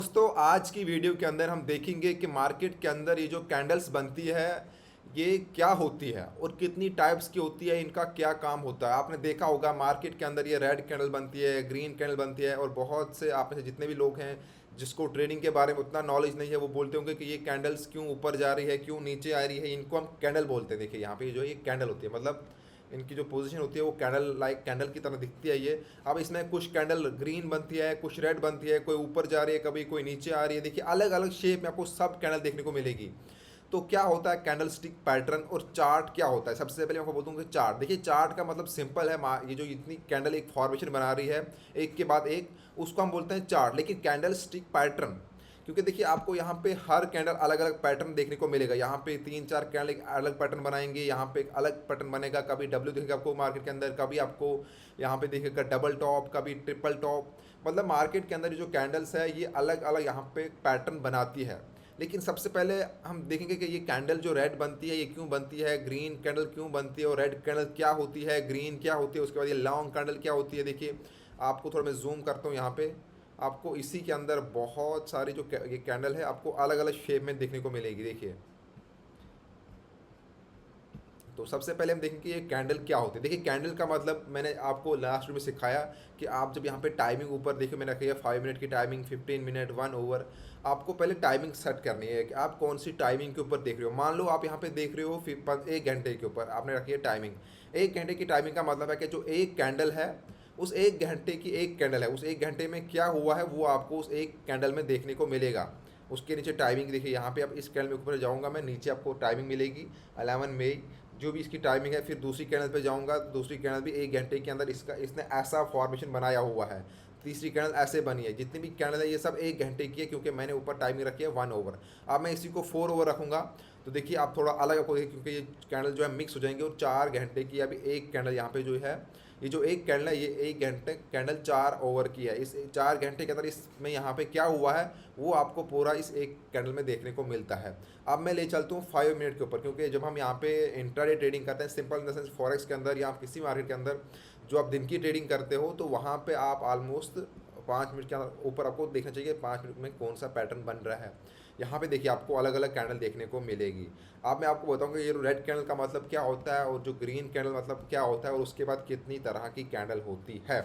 दोस्तों आज की वीडियो के अंदर हम देखेंगे कि मार्केट के अंदर ये जो कैंडल्स बनती है ये क्या होती है और कितनी टाइप्स की होती है, इनका क्या काम होता है। आपने देखा होगा मार्केट के अंदर ये रेड कैंडल बनती है, ग्रीन कैंडल बनती है, और बहुत से आप में से जितने भी लोग हैं जिसको ट्रेडिंग के बारे में उतना नॉलेज नहीं है वो बोलते होंगे कि ये कैंडल्स क्यों ऊपर जा रही है, क्यों नीचे आ रही है। इनको हम कैंडल बोलते हैं। देखिए यहाँ पे जो ये कैंडल होती है, मतलब इनकी जो पोजीशन होती है वो कैंडल लाइक कैंडल की तरह दिखती है ये। अब इसमें कुछ कैंडल ग्रीन बनती है, कुछ रेड बनती है, कोई ऊपर जा रही है, कभी कोई नीचे आ रही है। देखिए अलग अलग शेप में आपको सब कैंडल देखने को मिलेगी। तो क्या होता है कैंडल स्टिक पैटर्न और चार्ट क्या होता है। सबसे पहले मैं आपको बोलूँ कि चार्ट, देखिए चार्ट का मतलब सिंपल है। ये जो इतनी कैंडल एक फॉर्मेशन बना रही है एक के बाद एक, उसको हम बोलते हैं चार्ट। लेकिन कैंडल स्टिक पैटर्न, क्योंकि देखिए आपको यहाँ पे हर कैंडल अलग अलग पैटर्न देखने को मिलेगा। यहाँ पे तीन चार कैंडल एक अलग पैटर्न बनाएंगे, यहाँ पे एक अलग पैटर्न बनेगा। कभी डब्ल्यू दिखेगा आपको मार्केट के अंदर, कभी आपको यहाँ पे दिखेगा डबल टॉप, कभी ट्रिपल टॉप। मतलब मार्केट के अंदर जो कैंडल्स है ये अलग अलग यहाँ पे पैटर्न बनाती है। लेकिन सबसे पहले हम देखेंगे कि ये कैंडल जो रेड बनती है ये क्यों बनती है, ग्रीन कैंडल क्यों बनती है, और रेड कैंडल क्या होती है, ग्रीन क्या होती है, उसके बाद ये लॉन्ग कैंडल क्या होती है। देखिए आपको थोड़ा मैं जूम करता हूँ यहाँ पे, आपको इसी के अंदर बहुत सारी जो ये कैंडल है आपको अलग अलग शेप में देखने को मिलेगी। देखिए तो सबसे पहले हम देखेंगे ये कैंडल क्या होती है। देखिए कैंडल का मतलब मैंने आपको लास्ट में सिखाया कि आप जब यहाँ पे टाइमिंग ऊपर देखिए, मैंने रखी है 5 मिनट की टाइमिंग, 15 मिनट, 1 ओवर। आपको पहले टाइमिंग सेट करनी है कि आप कौन सी टाइमिंग के ऊपर देख रहे हो। मान लो आप यहाँ पे देख रहे हो 1 घंटे के ऊपर आपने रखी है टाइमिंग। 1 घंटे की टाइमिंग का मतलब है कि जो एक कैंडल है उस 1 घंटे की एक कैंडल है, उस 1 घंटे में क्या हुआ है वो आपको उस एक कैंडल में देखने को मिलेगा। उसके नीचे टाइमिंग देखिए, यहाँ पे आप इस कैंडल में ऊपर जाऊँगा मैं, नीचे आपको टाइमिंग मिलेगी 11 मई, जो भी इसकी टाइमिंग है। फिर दूसरी कैंडल पे जाऊँगा, दूसरी कैंडल भी 1 घंटे के अंदर इसका इसने ऐसा फॉर्मेशन बनाया हुआ है। तीसरी कैंडल ऐसे बनी है। जितनी भी कैंडल है ये सब 1 घंटे की है, क्योंकि मैंने ऊपर टाइमिंग रखी है 1 ओवर। अब मैं इसी को 4 ओवर रखूँगा तो देखिए आप थोड़ा अलग आपको देखिए, क्योंकि ये कैंडल जो है मिक्स हो जाएंगे। और 4 घंटे की अभी एक कैंडल यहाँ पे जो है, ये जो एक कैंडल है ये 1 घंटे कैंडल 4 ओवर की है। इस 4 घंटे के अंदर इसमें यहाँ पे क्या हुआ है वो आपको पूरा इस एक कैंडल में देखने को मिलता है। अब मैं ले चलता हूँ 5 मिनट के ऊपर, क्योंकि जब हम यहाँ पे इंट्राडे ट्रेडिंग करते हैं, simple in the sense forex के अंदर या आप किसी मार्केट के अंदर जो आप दिन की ट्रेडिंग करते हो, तो वहाँ पे आप ऑलमोस्ट 5 मिनट के अंदर ऊपर आपको देखना चाहिए 5 मिनट में कौन सा पैटर्न बन रहा है। यहाँ पे देखिए आपको अलग अलग कैंडल देखने को मिलेगी। अब मैं आपको बताऊंगा ये रेड कैंडल का मतलब क्या होता है और जो ग्रीन कैंडल मतलब क्या होता है, और उसके बाद कितनी तरह की कैंडल होती है।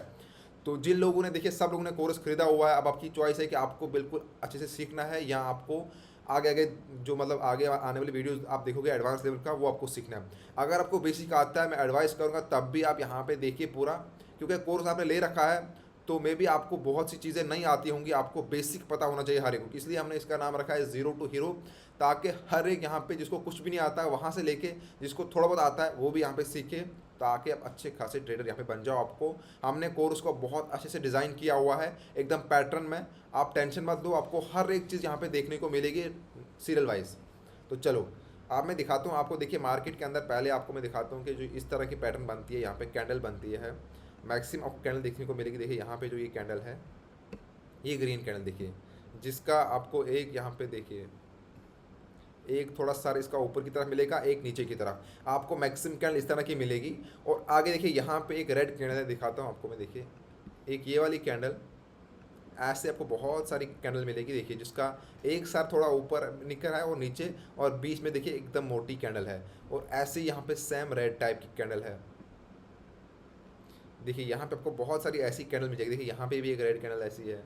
तो जिन लोगों ने देखिए, सब लोगों ने कोर्स खरीदा हुआ है, अब आपकी चॉइस है कि आपको बिल्कुल अच्छे से सीखना है या आपको आगे आगे जो मतलब आगे आने वाली वीडियोस आप देखोगे एडवांस लेवल का वो आपको सीखना है। अगर आपको बेसिक आता है मैं एडवाइस करूँगा तब भी आप यहाँ पे देखिए पूरा, क्योंकि कोर्स आपने ले रखा है तो मे भी आपको बहुत सी चीज़ें नहीं आती होंगी, आपको बेसिक पता होना चाहिए हर एक को। इसलिए हमने इसका नाम रखा है ज़ीरो टू हीरो, ताकि हर एक यहाँ पे जिसको कुछ भी नहीं आता है वहाँ से लेके जिसको थोड़ा बहुत आता है वो भी यहाँ पे सीखे, ताकि आप अच्छे खासे ट्रेडर यहाँ पे बन जाओ। आपको हमने कोर्स को बहुत अच्छे से डिज़ाइन किया हुआ है एकदम पैटर्न में। आप टेंशन मत लो, आपको हर एक चीज़ यहाँ पे देखने को मिलेगी सीरियल वाइज। तो चलो अब मैं दिखाता हूँ आपको। देखिए मार्केट के अंदर पहले आपको मैं दिखाता हूँ कि जो इस तरह की पैटर्न बनती है, यहाँ पे कैंडल बनती है, मैक्सिमम आपको कैंडल देखने को मिलेगी। देखिए यहाँ पे जो ये कैंडल है ये ग्रीन कैंडल देखिए, जिसका आपको एक यहाँ पे देखिए एक थोड़ा सा इसका ऊपर की तरफ मिलेगा, एक नीचे की तरफ आपको मैक्सिमम कैंडल इस तरह की मिलेगी। और आगे देखिए यहाँ पे एक रेड कैंडल है, दिखाता हूँ आपको मैं। देखिए एक ये वाली कैंडल, ऐसे आपको बहुत सारी कैंडल मिलेगी। देखिए जिसका एक साथ थोड़ा ऊपर निकल है और नीचे, और बीच में देखिए एकदम मोटी कैंडल है। और ऐसे यहाँ पे सेम रेड टाइप की कैंडल है। देखिए यहाँ पे आपको बहुत सारी ऐसी कैंडल मिल जाएगी। देखिए यहाँ पे भी एक रेड कैंडल ऐसी है,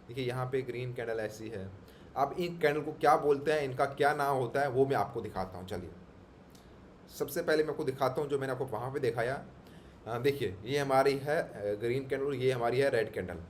देखिए यहाँ पे ग्रीन कैंडल ऐसी है। अब इन कैंडल को क्या बोलते हैं, इनका क्या नाम होता है वो मैं आपको दिखाता हूँ। चलिए सबसे पहले मैं आपको दिखाता हूँ जो मैंने आपको वहाँ पे दिखाया। देखिए ये हमारी है ग्रीन कैंडल, ये हमारी है रेड कैंडल।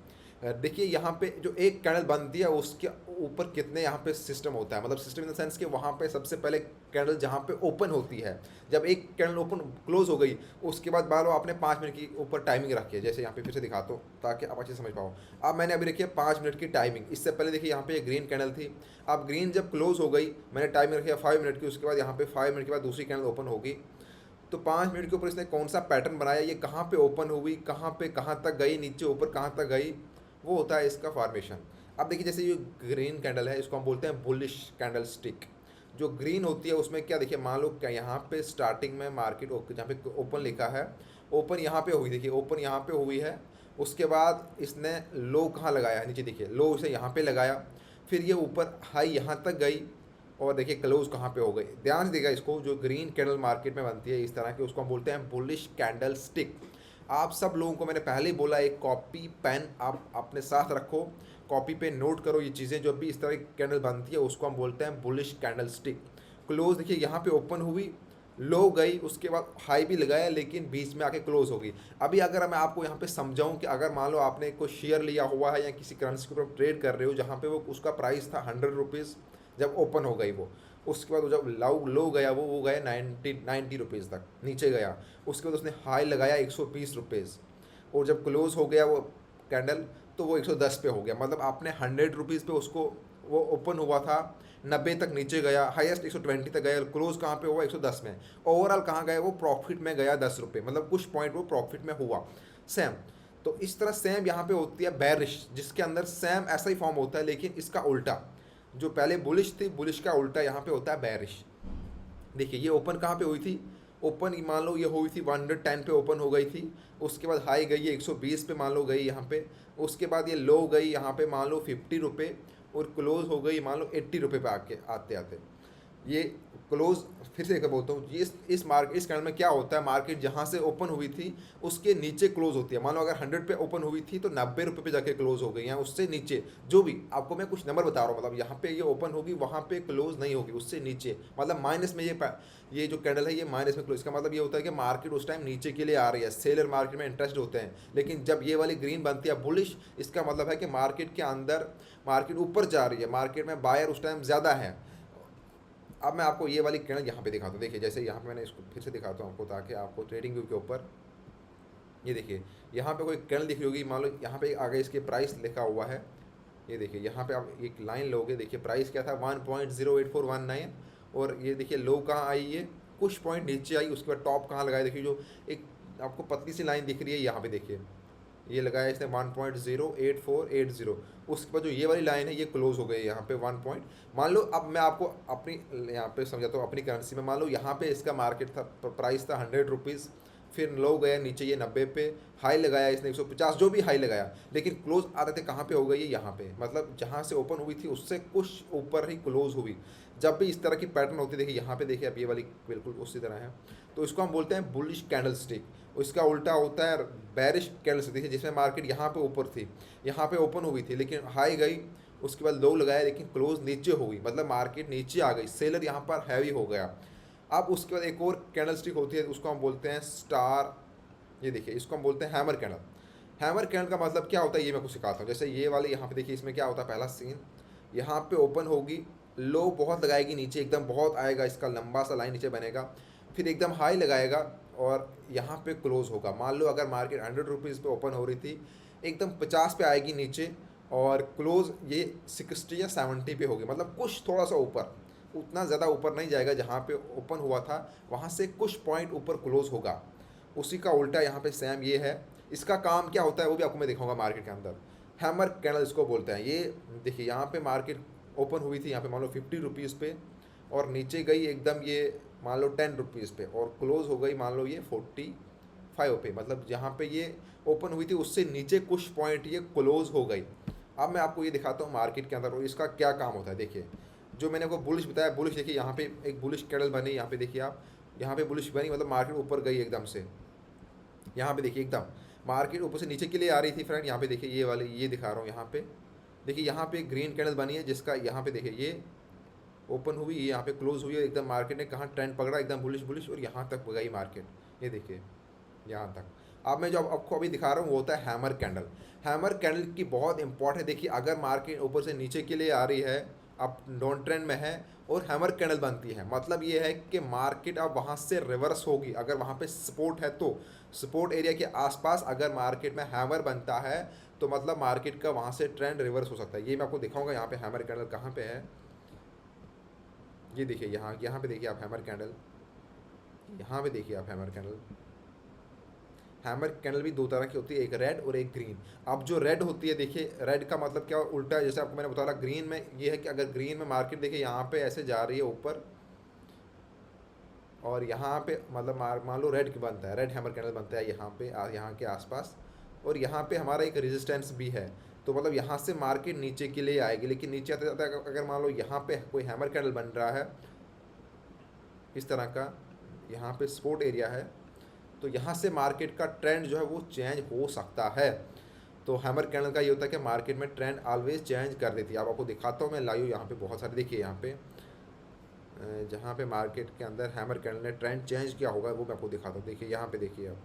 देखिए यहाँ पे जो एक कैंडल बनती है उसके ऊपर कितने यहाँ पे सिस्टम होता है, मतलब सिस्टम इन द सेंस कि वहाँ पे सबसे पहले कैंडल जहाँ पे ओपन होती है, जब एक कैंडल ओपन क्लोज हो गई उसके बाद मान लो आपने 5 मिनट की ऊपर टाइमिंग रखी है। जैसे यहाँ पे फिर से दिखाता हूँ ताकि आप अच्छे से समझ पाओ। अब मैंने अभी रखी है 5 मिनट की टाइमिंग। इससे पहले देखिए यहाँ पे ग्रीन कैंडल थी। अब ग्रीन जब क्लोज हो गई मैंने टाइमिंग रखी है 5 मिनट की, उसके बाद यहाँ पे 5 मिनट के बाद दूसरी कैंडल ओपन होगी। तो 5 मिनट के ऊपर इसने कौन सा पैटर्न बनाया, ये कहाँ पे ओपन हुई, कहाँ पे कहाँ तक गई, नीचे ऊपर कहाँ तक गई, वो होता है इसका फॉर्मेशन। अब देखिए जैसे ये ग्रीन कैंडल है इसको हम बोलते हैं बुलिश कैंडल स्टिक। जो ग्रीन होती है उसमें क्या, देखिए मान लो क्या यहाँ पे स्टार्टिंग में मार्केट जहाँ पे ओपन लिखा है, ओपन यहाँ पे हुई, देखिए ओपन यहाँ पे हुई है। उसके बाद इसने लो कहाँ लगाया है, नीचे देखिए लो इसे यहाँ पे लगाया। फिर ये ऊपर हाई यहाँ तक गई और देखिए क्लोज कहाँ पे हो गई। ध्यान से देखिएगा इसको, जो ग्रीन कैंडल मार्केट में बनती है इस तरह की, उसको हम बोलते हैं बुलिश कैंडल स्टिक। आप सब लोगों को मैंने पहले ही बोला, एक कॉपी पेन आप अपने साथ रखो, कॉपी पे नोट करो ये चीज़ें, जो भी इस तरह की कैंडल बनती है उसको हम बोलते हैं बुलिश कैंडल स्टिक। क्लोज देखिए यहाँ पे ओपन हुई, लो गई, उसके बाद हाई भी लगाया लेकिन बीच में आके क्लोज हो गई। अभी अगर मैं आपको यहाँ पे समझाऊं कि अगर मान लो आपने कोई शेयर लिया हुआ है या किसी करेंसी के ऊपर ट्रेड कर रहे हो, जहाँ पे वो उसका प्राइस था 100 रुपीज़, जब ओपन हो गई वो, उसके बाद जब लो गया वो गया 90 रुपीज़ तक नीचे गया। उसके बाद उसने हाई लगाया 120 रुपीज़, और जब क्लोज हो गया वो कैंडल तो वो 110 पे हो गया। मतलब आपने 100 रुपीज़ पे उसको, वो ओपन हुआ था 90 तक नीचे गया, हाईएस्ट 120 तक गया, क्लोज कहाँ पे हुआ 110 में। ओवरऑल कहाँ गया वो, प्रॉफिट में गया 10 रुपये, मतलब कुछ पॉइंट वो प्रॉफिट में हुआ। सेम तो इस तरह सेम यहाँ पे होती है बेरिश, जिसके अंदर सेम ऐसा ही फॉर्म होता है लेकिन इसका उल्टा। जो पहले बुलिश थी, बुलिश का उल्टा यहाँ पे होता है बेरिश। देखिए ये ओपन कहाँ पे हुई थी, ओपन मान लो ये हुई थी 110 पे ओपन हो गई थी, उसके बाद हाई गई है 120 पे मान लो गई यहाँ पे, उसके बाद ये लो गई यहाँ पे मान लो 50 रुपये, और क्लोज हो गई मान लो 80 रुपये पे आके आते आते ये क्लोज। फिर से एक बोलता हूँ, ये इस कैंडल में क्या होता है, मार्केट जहाँ से ओपन हुई थी उसके नीचे क्लोज होती है। मान लो अगर 100 पे ओपन हुई थी तो 90 रुपये पे जाके क्लोज हो गई, या उससे नीचे, जो भी आपको मैं कुछ नंबर बता रहा हूँ, मतलब यहाँ पे ये ओपन होगी वहाँ पे क्लोज नहीं होगी, उससे नीचे, मतलब माइनस में ये जो कैंडल है ये माइनस में क्लोज। इसका मतलब ये होता है कि मार्केट उस टाइम नीचे के लिए आ रही है, सेलर मार्केट में इंटरेस्ट होते हैं। लेकिन जब ये वाली ग्रीन बनती है बुलिश, इसका मतलब है कि मार्केट के अंदर, मार्केट ऊपर जा रही है, मार्केट में बायर उस टाइम ज़्यादा है। अब मैं आपको ये वाली कैंडल यहाँ पे दिखाता हूँ। देखिए जैसे यहाँ पे मैंने इसको फिर से दिखाता हूँ आपको, ताकि आपको ट्रेडिंग व्यू के ऊपर, ये देखिए यहाँ पे कोई कैंडल दिख रही होगी, मान लो यहाँ पे आगे इसके प्राइस लिखा हुआ है। ये देखिए यहाँ पे आप एक लाइन लोगे, देखिए प्राइस क्या था 1.08419, और ये देखिए लो कहाँ आई, ये कुछ पॉइंट नीचे आई, उसके बाद टॉप कहाँ लगाया, देखिए जो एक आपको पतली सी लाइन दिख रही है यहाँ पे, देखिए ये लगाया इसने 1.08480। उसके बाद जो ये वाली लाइन है ये क्लोज हो गई यहाँ पे 1 पॉइंट। मान लो अब मैं आपको अपनी यहाँ पे समझाता हूँ, अपनी करेंसी में मान लो यहाँ पे इसका मार्केट था, प्राइस था 100 रुपीज़, फिर लो गया नीचे ये 90 पे, हाई लगाया इसने 150, जो भी हाई लगाया, लेकिन क्लोज आ रहे थे कहाँ पे हो गई है यहाँ पे, मतलब जहाँ से ओपन हुई थी उससे कुछ ऊपर ही क्लोज हुई। जब भी इस तरह की पैटर्न होती है, देखिए यहाँ पे देखिए अब ये वाली बिल्कुल उसी तरह है, तो इसको हम बोलते हैं बुलिश कैंडल स्टिक। इसका उल्टा होता है बैरिश कैंडल स्टिक। देखिए जिसमें मार्केट यहाँ पे ऊपर थी, यहाँ पे ओपन हुई थी, लेकिन हाई गई, उसके बाद लो लगाया लेकिन क्लोज नीचे हो गई, मतलब मार्केट नीचे आ गई, सेलर यहाँ पर हैवी हो गया। अब उसके बाद एक और कैंडल स्टिक होती है, उसको हम बोलते हैं स्टार। ये देखिए इसको हम बोलते हैं हैमर कैंडल। हैमर कैंडल का मतलब क्या होता है ये मैं कुछ सिखाता हूँ। जैसे ये वाले यहाँ पे देखिए, इसमें क्या होता है, पहला सीन यहाँ पे ओपन होगी, लो बहुत लगाएगी नीचे, एकदम बहुत आएगा, इसका लंबा सा लाइन नीचे बनेगा, फिर एकदम हाई लगाएगा और यहाँ पे क्लोज होगा। मान लो अगर मार्केट 100 रुपीज़ पे ओपन हो रही थी, एकदम 50 पे आएगी नीचे, और क्लोज ये 60 या 70 पे होगी, मतलब कुछ थोड़ा सा ऊपर, उतना ज़्यादा ऊपर नहीं जाएगा, जहाँ पे ओपन हुआ था वहाँ से कुछ पॉइंट ऊपर क्लोज होगा। उसी का उल्टा यहाँ पे सेम ये है। इसका काम क्या होता है वो भी आपको मैं दिखाऊंगा मार्केट के अंदर। हैमर कैंडल इसको बोलते हैं। ये देखिए यहाँ पे मार्केट ओपन हुई थी यहाँ पे मान लो 50 रुपीज़ पे, और नीचे गई एकदम ये मान लो 10 रुपीज़ पे, और क्लोज हो गई मान लो ये 45 पे, मतलब जहाँ पे ये ओपन हुई थी उससे नीचे कुछ पॉइंट ये क्लोज हो गई। अब मैं आपको ये दिखाता हूँ मार्केट के अंदर और इसका क्या काम होता है। देखिए जो मैंने आपको बुलिश बताया, बुलिश देखिए यहाँ पे एक बुलिश कैंडल बनी, यहाँ पे देखिए आप, यहाँ पे बुलिश बनी, मतलब मार्केट ऊपर गई एकदम से। यहाँ पे देखिए एकदम मार्केट ऊपर से नीचे के लिए आ रही थी फ्रेंड। यहाँ पे देखिए ये वाली, ये दिखा रहा हूँ यहाँ पे, देखिए यहाँ पे ग्रीन कैंडल बनी है, जिसका यहाँ पे देखिए ये ओपन हुई, ये यहाँ पे क्लोज हुई है, एकदम मार्केट ने कहाँ ट्रेंड पकड़ा, एकदम बुलिश बुलिश, और यहाँ तक गई मार्केट, ये देखिए यहाँ तक। अब मैं जो आपको अभी दिखा रहा हूँ वो होता है हैमर कैंडल। हैमर कैंडल की बहुत इंपॉर्टेंट है। देखिए अगर मार्केट ऊपर से नीचे के लिए आ रही है, अब डाउन ट्रेंड में है और हैमर कैंडल बनती है, मतलब ये है कि मार्केट अब वहाँ से रिवर्स होगी। अगर वहाँ पे सपोर्ट है तो सपोर्ट एरिया के आसपास अगर मार्केट में हैमर बनता है तो मतलब मार्केट का वहाँ से ट्रेंड रिवर्स हो सकता है। ये मैं आपको दिखाऊंगा यहाँ पे हैमर कैंडल कहाँ पे है। ये देखिए यहाँ यहाँ पे देखिए आप हैमर कैंडल, यहाँ पे देखिए आप हैमर कैंडल। हैमर कैंडल भी दो तरह की होती है, एक रेड और एक ग्रीन। अब जो रेड होती है, देखिए रेड का मतलब क्या उल्टा है, जैसे आपको मैंने बताया ग्रीन में ये है कि अगर ग्रीन में मार्केट देखिए यहाँ पे ऐसे जा रही है ऊपर, और यहाँ पे मतलब मान लो रेड की बनता है, रेड हैमर कैंडल बनता है यहाँ पे यहाँ के आसपास, और यहाँ पे हमारा एक रेजिस्टेंस भी है। तो मतलब यहाँ से मार्केट नीचे के लिए आएगी, लेकिन नीचे आते जाते अगर मान लो यहाँ पे कोई हैमर कैंडल बन रहा है इस तरह का, यहाँ पे सपोर्ट एरिया है, तो यहाँ से मार्केट का ट्रेंड जो है वो चेंज हो सकता है। तो हैमर कैंडल का ये होता है कि मार्केट में ट्रेंड ऑलवेज चेंज कर देती है। अब आपको दिखाता हूँ मैं लाइव, यहाँ पे बहुत सारे देखिए, यहाँ पे जहाँ पे मार्केट के अंदर हैमर कैंडल ने ट्रेंड चेंज किया होगा वो मैं आपको दिखाता हूँ। देखिए यहाँ पे देखिए आप,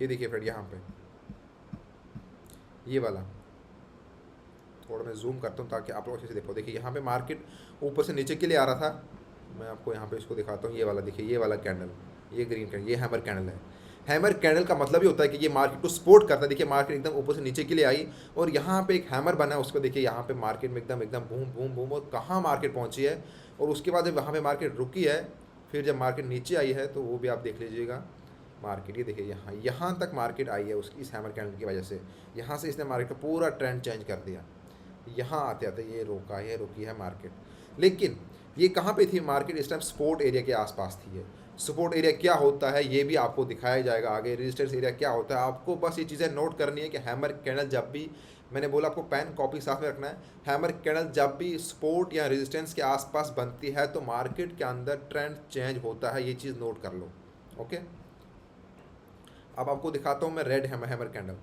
ये देखिए फ्रेंड, यहाँ पे ये वाला, थोड़ा मैं जूम करता हूँ ताकि आप लोग अच्छे से देखो। देखिए यहाँ पे मार्केट ऊपर से नीचे के लिए आ रहा था, मैं आपको यहाँ पे इसको दिखाता हूँ। ये वाला देखिए, ये वाला कैंडल, ये ग्रीन कैंडल, ये हैमर कैंडल है। हैमर कैंडल का मतलब ये होता है कि ये मार्केट को सपोर्ट करता है। देखिए मार्केट एकदम ऊपर से नीचे के लिए आई और यहाँ पे एक हैमर बना है, उसको देखिए यहाँ पे मार्केट में एकदम एकदम बूम बूम बूम, और कहाँ मार्केट पहुँची है। और उसके बाद जब वहाँ पे मार्केट रुकी है, फिर जब मार्केट नीचे आई है तो वो भी आप देख लीजिएगा। मार्केट ये देखिए यहाँ यहाँ तक मार्केट आई है उसकी, इस हैमर कैंडल की वजह से। यहाँ से इसने मार्केट का पूरा ट्रेंड चेंज कर दिया। यहाँ आते आते ये रोका, ये रुकी है मार्केट। लेकिन ये कहाँ पे थी मार्केट इस टाइम? सपोर्ट एरिया के आसपास थी। ये सपोर्ट एरिया क्या होता है ये भी आपको दिखाया जाएगा आगे। रेजिस्टेंस एरिया क्या होता है, आपको बस ये चीज़ें नोट करनी है कि हैमर कैंडल जब भी, मैंने बोला आपको पेन कॉपी साथ में रखना है, हैमर कैंडल जब भी सपोर्ट या रेजिस्टेंस के आसपास बनती है तो मार्केट के अंदर ट्रेंड चेंज होता है। ये चीज़ नोट कर लो, ओके। अब आपको दिखाता हूँ मैं रेड हैमर कैंडल,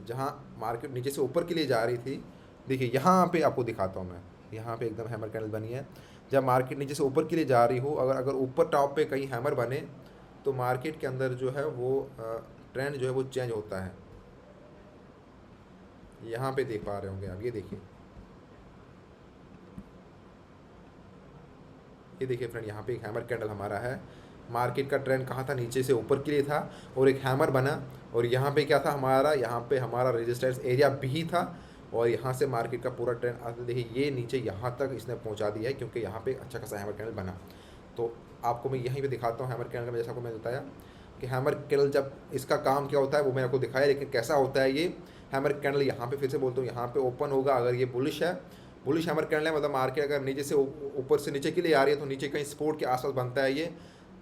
जहाँ मार्केट नीचे से ऊपर के लिए जा रही थी। देखिए यहाँ पे आपको दिखाता हूँ मैं, यहाँ पे एकदम हैमर कैंडल बनी है। जब मार्केट नीचे से ऊपर के लिए जा रही हो, अगर ऊपर टॉप पे कहीं हैमर बने तो मार्केट के अंदर जो है वो ट्रेंड जो है वो चेंज होता है। यहाँ पे देख पा रहे होंगे आप, ये देखिए, ये देखिए फ्रेंड, यहाँ पे एक हैमर कैंडल हमारा है। मार्केट का ट्रेंड कहाँ था? नीचे से ऊपर के लिए था और एक हैमर बना, और यहाँ पे क्या था हमारा? यहाँ पे हमारा रेजिस्टेंस एरिया भी था, और यहाँ से मार्केट का पूरा ट्रेंड आता, देखिए ये नीचे यहाँ तक इसने पहुँचा दिया है, क्योंकि यहाँ पे अच्छा खासा हैमर कैंडल बना। तो आपको मैं यहीं पे दिखाता हूँ हैमर कैंडल का, जैसा आपको मैंने बताया कि हैमर कैंडल जब इसका काम क्या होता है वो मैंने आपको दिखाया, लेकिन कैसा होता है ये हैमर कैंडल। यहाँ पे फिर से बोलता हूँ, यहाँ पे ओपन होगा अगर ये बुलिश है, बुलिश हैमर कैंडल है, मतलब मार्केट अगर नीचे से ऊपर से नीचे के लिए आ रही है तो नीचे कहीं सपोर्ट के आसपास बनता है ये,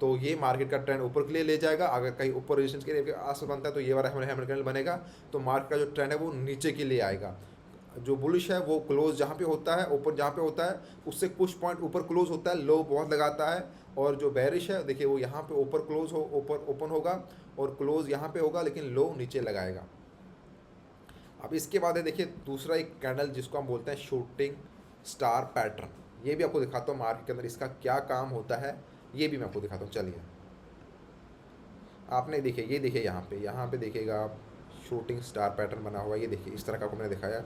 तो ये मार्केट का ट्रेंड ऊपर के लिए ले जाएगा। अगर कहीं ऊपर रेजिस्टेंस के आसपास बनता है तो ये वाला हैमर कैंडल बनेगा, तो मार्केट का जो ट्रेंड है वो नीचे के लिए आएगा। जो बुलिश है वो क्लोज जहाँ पे होता है, ऊपर जहाँ पे होता है उससे कुछ पॉइंट ऊपर क्लोज होता है, लो बहुत लगाता है। और जो बेरिश है देखिए वो यहाँ पे ऊपर क्लोज हो, ऊपर ओपन होगा और क्लोज यहाँ पे होगा, लेकिन लो नीचे लगाएगा। अब इसके बाद है देखिए दूसरा एक कैंडल जिसको हम बोलते हैं शूटिंग स्टार पैटर्न। ये भी आपको दिखाता हूँ मार्केट के अंदर इसका क्या काम होता है, ये भी मैं आपको दिखाता हूँ। चलिए आपने देखिए, ये देखिए यहाँ पे देखिएगा आप, शूटिंग स्टार पैटर्न बना हुआ है। ये देखिए इस तरह का आपको मैंने दिखाया।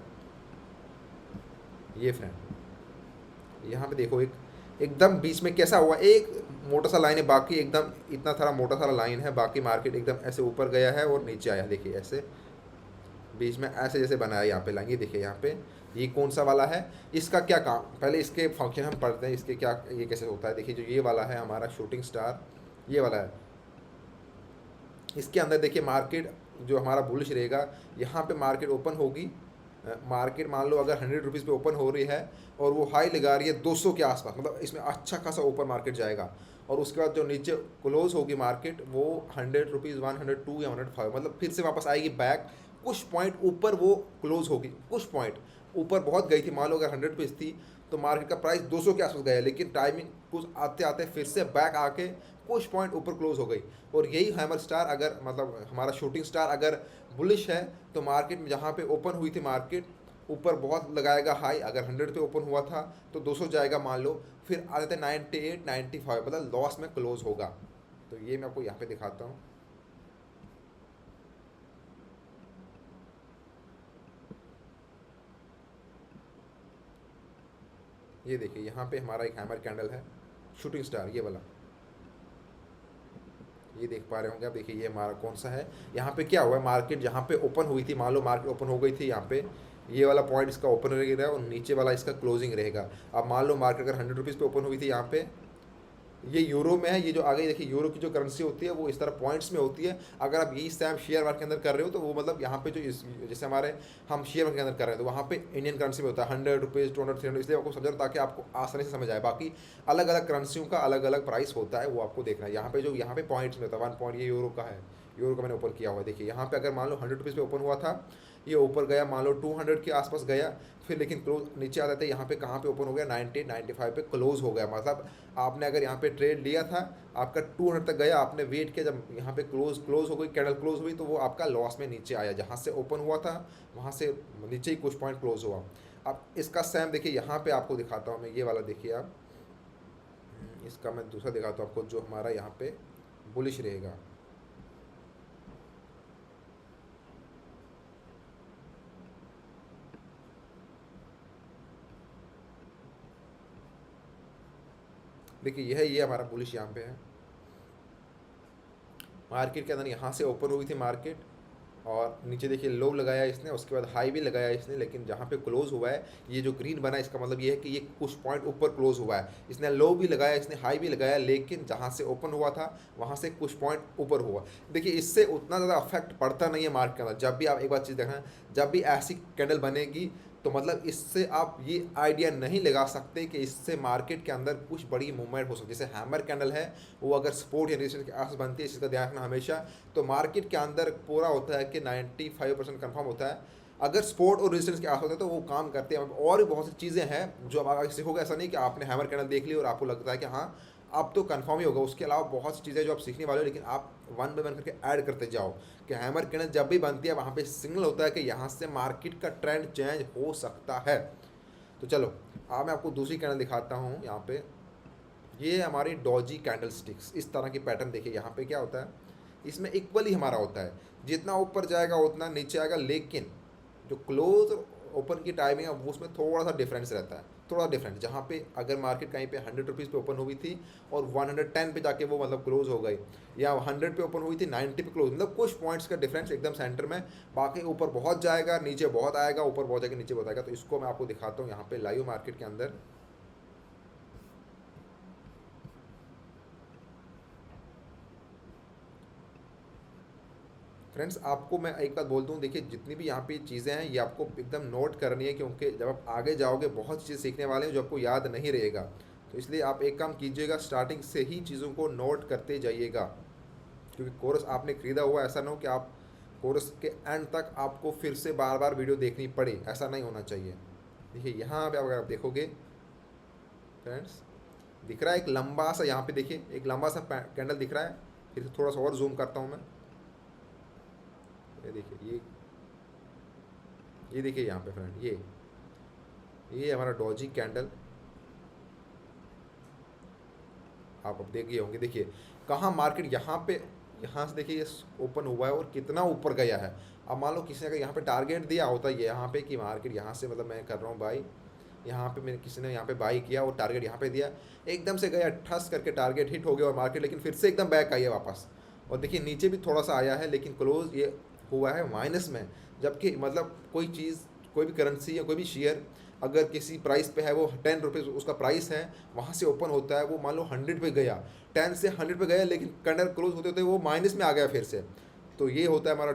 ये फ्रेंड यहाँ पे देखो, एकदम बीच में कैसा हुआ, एक मोटा सा लाइन है, बाकी एकदम इतना सारा मोटा सारा लाइन है, बाकी मार्केट एकदम ऐसे ऊपर गया है और नीचे आया। देखिए ऐसे बीच में ऐसे जैसे बनाया यहाँ पे लाइन। ये देखिए यहाँ पे ये कौन सा वाला है, इसका क्या काम, पहले इसके फंक्शन हम पढ़ते हैं, इसके क्या, ये कैसे होता है। देखिए जो ये वाला है हमारा शूटिंग स्टार, ये वाला है, इसके अंदर देखिए मार्केट जो हमारा बुलिश रहेगा, यहाँ पे मार्केट ओपन होगी। मार्केट मान लो अगर 100 रुपीज़ पे ओपन हो रही है और वो हाई लगा रही है 200 के आसपास, मतलब इसमें अच्छा खासा ऊपर मार्केट जाएगा। और उसके बाद जो नीचे क्लोज होगी मार्केट वो 100 रुपीज़, 102 या 105, मतलब फिर से वापस आएगी बैक। कुछ पॉइंट ऊपर वो क्लोज होगी, कुछ पॉइंट ऊपर बहुत गई थी। मान लो अगर 100 रुपीज़ थी तो मार्केट का प्राइस 200 के आसपास गया, लेकिन टाइमिंग कुछ आते आते फिर से बैक आके कुछ पॉइंट ऊपर क्लोज हो गई। और यही हैमर स्टार अगर, मतलब हमारा शूटिंग स्टार अगर बुलिश है तो मार्केट में जहाँ पे ओपन हुई थी मार्केट ऊपर बहुत लगाएगा हाई। अगर 100 पे ओपन हुआ था तो 200 जाएगा मान लो, फिर आ जाते 98, 95, मतलब लॉस में क्लोज होगा। तो ये मैं आपको यहाँ पे दिखाता हूँ। ये देखिए यहाँ पे हमारा एक हैमर कैंडल है शूटिंग स्टार, ये वाला, ये देख पा रहे होंगे आप। देखिए ये हमारा कौन सा है, यहाँ पे क्या हुआ है, मार्केट जहाँ पे ओपन हुई थी, मान लो मार्केट ओपन हो गई थी यहाँ पे, ये वाला पॉइंट इसका ओपन रहेगा और नीचे वाला इसका क्लोजिंग रहेगा। अब मान लो मार्केट अगर 100 रुपीज़ पे ओपन हुई थी यहाँ पे, ये यूरो में है, ये जो आगे देखिए यूरो की जो करेंसी होती है वो इस तरह पॉइंट्स में होती है। अगर आप यही सेम शेयर मार्केट के अंदर कर रहे हो तो वो मतलब यहाँ पे जो इस जैसे हमारे हम शेयर मार्केट के अंदर कर रहे हैं तो वहाँ पे इंडियन करेंसी में होता है 100 रुपीज़ 200 300, इसलिए आपको समझ रहा ताकि आपको आसानी से समझ आए। बाकी अलग अलग करेंसियों का अलग अलग प्राइस होता है, वो आपको देखना है। यहाँ पे जो यहाँ पे पॉइंट्स में होता है 1 पॉइंट, ये यूरो का है, यूरो का मैंने ओपन किया हुआ है। देखिए यहाँ पे अगर मान लो 100 रुपीज़ पे ओपन हुआ था, ये ऊपर गया मान लो 200 के आसपास गया, फिर लेकिन क्लोज नीचे आता था। यहाँ पे कहाँ पे ओपन हो गया 90 95 पे क्लोज हो गया। मतलब आपने अगर यहाँ पे ट्रेड लिया था, आपका 200 तक गया, आपने वेट किया, जब यहाँ पे क्लोज हो गई, कैंडल क्लोज हुई, तो वो आपका लॉस में नीचे आया। जहाँ से ओपन हुआ था वहाँ से नीचे ही कुछ पॉइंट क्लोज हुआ। अब इसका सेम देखिए यहाँ पे आपको दिखाता हूँ मैं, ये वाला देखिए आप, इसका मैं दूसरा दिखाता हूँ आपको जो हमारा यहाँ पे बुलिश रहेगा। देखिए यह है, ये हमारा बुलिश यहाँ पे है। मार्केट के अंदर यहाँ से ओपन हुई थी मार्केट, और नीचे देखिए लो लगाया इसने, उसके बाद हाई भी लगाया इसने, लेकिन जहाँ पे क्लोज हुआ है ये जो ग्रीन बना है इसका मतलब ये है कि ये कुछ पॉइंट ऊपर क्लोज हुआ है। इसने लो भी लगाया, इसने हाई भी लगाया, लेकिन जहाँ से ओपन हुआ था वहाँ से कुछ पॉइंट ऊपर हुआ। देखिए इससे उतना ज़्यादा अफेक्ट पड़ता नहीं है मार्केट के अंदर। जब भी आप एक बार चीज़ देखना, जब भी ऐसी कैंडल बनेगी तो मतलब इससे आप ये आइडिया नहीं लगा सकते कि इससे मार्केट के अंदर कुछ बड़ी मूवमेंट हो सकती है। जैसे हैमर कैंडल है, वो अगर सपोर्ट या रेजिस्टेंस के आस बनती है, इसका ध्यान रखना हमेशा। तो मार्केट के अंदर पूरा होता है कि 95% कन्फर्म होता है। अगर सपोर्ट और रेजिस्टेंस के आस होता है तो वो काम करते हैं। और भी बहुत सी चीज़ें हैं जो आप आगे सीखोगे। ऐसा नहीं कि आपने हैमर कैंडल देख ली और आपको लगता है कि हाँ अब तो कंफर्म ही होगा। उसके अलावा बहुत सी चीज़ें जो आप सीखने वाले हो, लेकिन आप वन बाय वन करके ऐड करते जाओ कि हैमर कैंडल जब भी बनती है वहाँ पे सिग्नल होता है कि यहाँ से मार्केट का ट्रेंड चेंज हो सकता है। तो चलो अब मैं आपको दूसरी कैंडल दिखाता हूँ। यहाँ पे ये हमारी डॉजी कैंडल स्टिक्स, इस तरह की पैटर्न देखिए। यहाँ पे क्या होता है, इसमें इक्वली हमारा होता है, जितना ऊपर जाएगा उतना नीचे आएगा, लेकिन जो क्लोज ओपन की टाइमिंग है वो उसमें थोड़ा सा डिफरेंस रहता है, थोड़ा डिफरेंट। जहाँ पे अगर मार्केट कहीं पे 100 रुपीज़ पे ओपन हुई थी और 110 पे जाके वो मतलब क्लोज हो गई, या 100 पे ओपन हुई थी 90 पे क्लोज, मतलब कुछ पॉइंट्स का डिफरेंस एकदम सेंटर में। बाकी ऊपर बहुत जाएगा, नीचे बहुत आएगा, ऊपर बहुत जाएगा, नीचे बहुत आएगा। तो इसको मैं आपको दिखाता हूँ यहाँ पे लाइव मार्केट के अंदर। फ्रेंड्स आपको मैं एक बात बोल दूं, देखिए जितनी भी यहाँ पे चीज़ें हैं ये आपको एकदम नोट करनी है, क्योंकि जब आप आगे जाओगे बहुत चीज़ सीखने वाले हैं जो आपको याद नहीं रहेगा। तो इसलिए आप एक काम कीजिएगा, स्टार्टिंग से ही चीज़ों को नोट करते जाइएगा, क्योंकि कोर्स आपने ख़रीदा हुआ, ऐसा ना हो कि आप कोर्स के एंड तक आपको फिर से बार बार वीडियो देखनी पड़े, ऐसा नहीं होना चाहिए। देखिए यहाँ पे अगर आप देखोगे फ्रेंड्स, दिख रहा है एक लंबा सा, यहाँ पे देखिए एक लंबा सा कैंडल दिख रहा है। फिर थोड़ा सा और जूम करता हूँ मैं, ये देखिए ये देखिए यहाँ पे फ्रेंड, ये हमारा डॉजी कैंडल आप अब देख गए होंगे। देखिए कहाँ मार्केट यहाँ से देखिए ये ओपन हुआ है और कितना ऊपर गया है। अब मान लो किसी ने अगर यहाँ पे टारगेट दिया होता है यहाँ पे कि मार्केट यहाँ से, मतलब मैं कर रहा हूँ बाई, यहाँ पे मैंने किसी ने यहाँ पे बाई किया और टारगेट यहाँ पे दिया, एकदम से गया ठस करके टारगेट हिट हो गया और मार्केट लेकिन फिर से एकदम बैक आई है वापस। और देखिए नीचे भी थोड़ा सा आया है, लेकिन क्लोज ये हुआ है माइनस में। जबकि मतलब कोई चीज़, कोई भी करेंसी या कोई भी शेयर अगर किसी प्राइस पे है, वो 10 रुपीज़ उसका प्राइस है, वहाँ से ओपन होता है, वो मान लो 100 पे गया, 10 से 100 पे गया, लेकिन कैंडल क्लोज होते होते वो माइनस में आ गया फिर से। तो ये होता है हमारा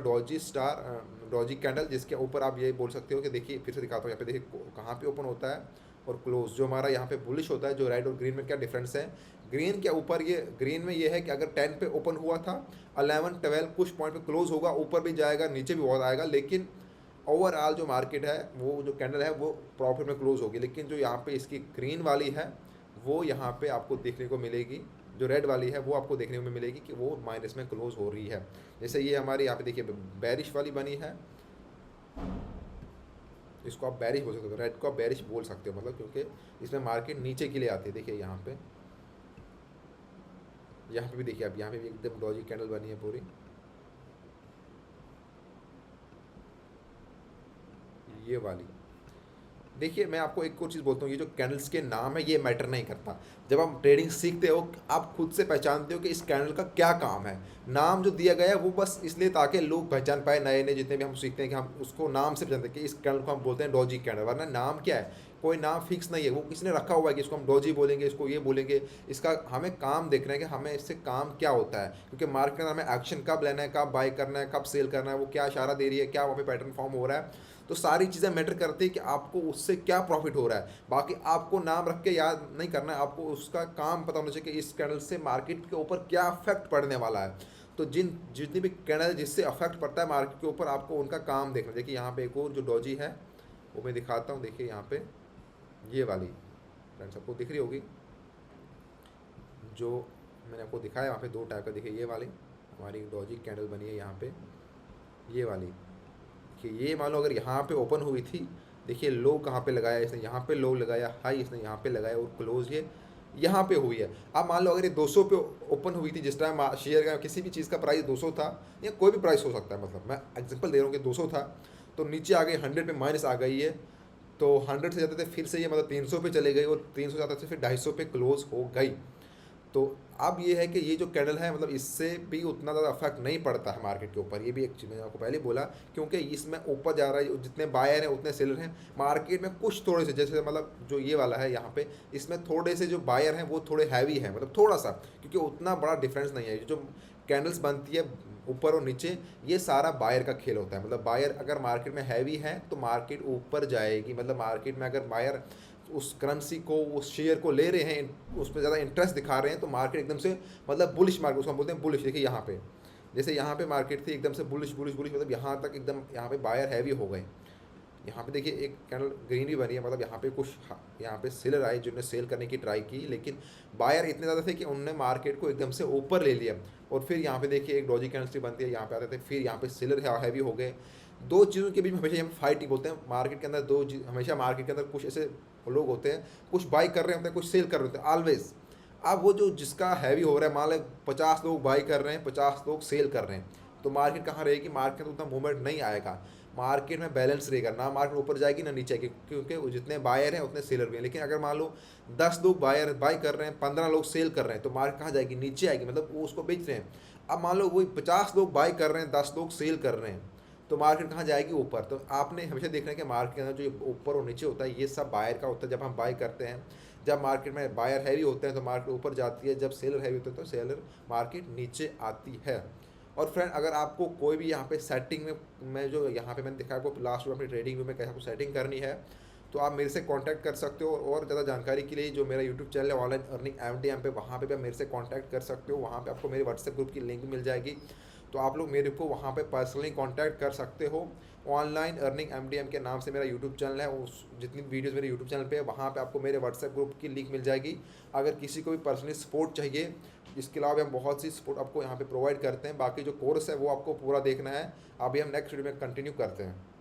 डॉजी कैंडल, जिसके ऊपर आप ये बोल सकते हो कि देखिए फिर से दिखाता हूँ यहाँ पे, देखिए कहाँ पे ओपन होता है और क्लोज। जो हमारा यहाँ पे बुलिश होता है, जो रेड और ग्रीन में क्या डिफरेंस है, ग्रीन के ऊपर ये ग्रीन में ये है कि अगर 10 पे ओपन हुआ था, 11 12 कुछ पॉइंट पे क्लोज होगा, ऊपर भी जाएगा नीचे भी बहुत आएगा, लेकिन ओवरऑल जो मार्केट है, वो जो कैंडल है वो प्रॉफिट में क्लोज होगी। लेकिन जो यहाँ पे इसकी ग्रीन वाली है वो यहाँ पे आपको देखने को मिलेगी, जो रेड वाली है वो आपको देखने को मिलेगी कि वो माइनस में क्लोज हो रही है। जैसे ये हमारी यहाँ पे देखिए बैरिश वाली बनी है, इसको आप बैरिश बोल सकते हो, रेड को आप बैरिश बोल सकते हो, मतलब क्योंकि इसमें मार्केट नीचे के लिए आती है। देखिए यहाँ पे भी देखिए आप, यहाँ पे भी एकदम डॉजी कैंडल बनी है पूरी, ये वाली। देखिए मैं आपको एक और चीज़ बोलता हूँ, ये जो कैंडल्स के नाम है ये मैटर नहीं करता। जब आप ट्रेडिंग सीखते हो आप खुद से पहचानते हो कि इस कैंडल का क्या काम है। नाम जो दिया गया है वो बस इसलिए ताकि लोग पहचान पाए, नए नए जितने भी हम सीखते हैं कि हम उसको नाम से पहचानते हैं कि इस कैंडल को हम बोलते हैं डॉजी कैंडल, वरना नाम क्या है, कोई नाम फिक्स नहीं है, वो किसी ने रखा हुआ है कि इसको हम डोजी बोलेंगे, इसको ये बोलेंगे। इसका हमें काम देखना है कि हमें इससे काम क्या होता है, क्योंकि मार्केट में हमें एक्शन कब लेना है, कब बाय करना है, कब सेल करना है, वो क्या इशारा दे रही है, क्या वहाँ पे पैटर्न फॉर्म हो रहा है। तो सारी चीज़ें मैटर करती है कि आपको उससे क्या प्रॉफिट हो रहा है। बाकी आपको नाम रख के याद नहीं करना है, आपको उसका काम पता होना चाहिए कि इस कैंडल से मार्केट के ऊपर क्या अफेक्ट पड़ने वाला है। तो जितनी भी कैंडल जिससे अफेक्ट पड़ता है मार्केट के ऊपर, आपको उनका काम देखना। देखिए यहाँ पे एक और जो डोजी है वो मैं दिखाता हूँ। देखिए यहाँ पे ये वाली फ्रेंड्स आपको दिख रही होगी, जो मैंने आपको दिखाया वहाँ पे दो टाइप का। देखिए ये वाली हमारी डोजी कैंडल बनी है यहाँ पे, ये वाली। कि ये मान लो अगर यहाँ पे ओपन हुई थी, देखिए लो कहाँ पे लगाया इसने, यहाँ पे लो लगाया, हाई इसने यहाँ पे लगाया, और क्लोज ये यहाँ पे हुई है। अब मान लो अगर ये 200 पे ओपन हुई थी, जिस टाइम शेयर का किसी भी चीज़ का प्राइस 200 था, या कोई भी प्राइस हो सकता है, मतलब मैं एग्जांपल दे रहा हूँ कि 200 था, तो नीचे आ गई 100 पे माइनस आ गई है, तो 100 से जाते थे फिर से ये मतलब 300 पे चले गई, और 300 जाते थे फिर 250 पे क्लोज हो गई। तो अब ये है कि ये जो कैंडल है मतलब इससे भी उतना ज़्यादा अफेक्ट नहीं पड़ता है मार्केट के ऊपर। ये भी एक चीज़ मैंने आपको पहले बोला, क्योंकि इसमें ऊपर जा रहा है, जितने बायर हैं उतने सेलर हैं। मार्केट में कुछ थोड़े से, जैसे मतलब जो ये वाला है यहाँ पे, इसमें थोड़े से जो बायर हैं वो थोड़े हैवी हैं, मतलब थोड़ा सा, क्योंकि उतना बड़ा डिफरेंस नहीं है। जो कैंडल्स बनती है ऊपर और नीचे, ये सारा बायर का खेल होता है। मतलब बायर अगर मार्केट में हैवी है तो मार्केट ऊपर जाएगी। मतलब मार्केट में अगर बायर उस करेंसी को, उस शेयर को ले रहे हैं, उस पर ज़्यादा इंटरेस्ट दिखा रहे हैं, तो मार्केट एकदम से मतलब बुलिश मार्केट, उसको हम बोलते हैं बुलिश। देखिए यहाँ पे जैसे यहाँ पे मार्केट थी एकदम से बुलिश बुलिश बुलिश, मतलब यहाँ तक एकदम यहाँ पे बायर हैवी हो गए। यहाँ पे देखिए एक कैंडल ग्रीन भी बनी है, मतलब यहाँ पे कुछ यहाँ पे सेलर आए जिन्होंने सेल करने की ट्राई की, लेकिन बायर इतने ज़्यादा थे कि उन्होंने मार्केट को एकदम से ऊपर ले लिया। और फिर यहाँ पे देखिए एक डॉजी कैंडल बनती है, यहाँ पे आते थे, फिर यहाँ पे सेलर हैवी हो गए। दो चीज़ों के बीच में हमेशा हम फाइटिंग बोलते हैं मार्केट के अंदर। हमेशा मार्केट के अंदर कुछ ऐसे लोग होते हैं, कुछ बाई कर रहे होते हैं, कुछ सेल कर रहे होते हैं, ऑलवेज। अब वो जो जिसका हैवी हो रहा है, मान लें 50 लोग बाई कर रहे हैं, 50 लोग सेल कर रहे हैं, तो मार्केट कहाँ रहेगी? मार्केट में उतना मूवमेंट नहीं आएगा। मार्केट में बैलेंस रहेगा, ना मार्केट ऊपर जाएगी ना नीचे आएगी, क्योंकि जितने बायर हैं उतने सेलर भी हैं। लेकिन अगर मान लो 10 लोग बाई कर रहे हैं, 15 लोग सेल कर रहे हैं, तो मार्केट कहाँ जाएगी? नीचे आएगी, मतलब वो उसको बेच रहे हैं। अब मान लो वही 50 लोग बाई कर रहे हैं, 10 लोग सेल कर रहे हैं, तो मार्केट कहाँ जाएगी? ऊपर। तो आपने हमेशा देखना है कि मार्केट के अंदर जो ऊपर और नीचे होता है, ये सब बायर का होता है। जब हम बाई करते हैं, जब मार्केट में बायर हैवी होते हैं तो मार्केट ऊपर जाती है, जब सेलर हैवी होते हैं तो सेलर मार्केट नीचे आती है। और फ्रेंड अगर आपको कोई भी यहाँ पे सेटिंग में जो यहाँ पे मैंने दिखाया आपको लास्ट में अपनी ट्रेडिंग व्यू में कैसे आपको सेटिंग करनी है, तो आप मेरे से कांटेक्ट कर सकते हो। और ज़्यादा जानकारी के लिए जो मेरा यूट्यूब चैनल है ऑनलाइन अर्निंग MDM पे, वहाँ पे भी आप मेरे से कांटेक्ट कर सकते हो। वहाँ पे आपको मेरे व्हाट्सएप ग्रुप की लिंक मिल जाएगी, तो आप लोग मेरे को वहाँ पे पर्सनली कांटेक्ट कर सकते हो। ऑनलाइन अर्निंग MDM के नाम से मेरा यूट्यूब चैनल है, उस जितनी वीडियोस मेरे यूट्यूब चैनल पे है वहाँ पे आपको मेरे व्हाट्सएप ग्रुप की लिंक मिल जाएगी। अगर किसी को भी पर्सनली सपोर्ट चाहिए, इसके अलावा भी हम बहुत सी सपोर्ट आपको यहाँ पे प्रोवाइड करते हैं। बाकी जो कोर्स है वो आपको पूरा देखना है। अभी हम नेक्स्ट वीडियो में कंटिन्यू करते हैं।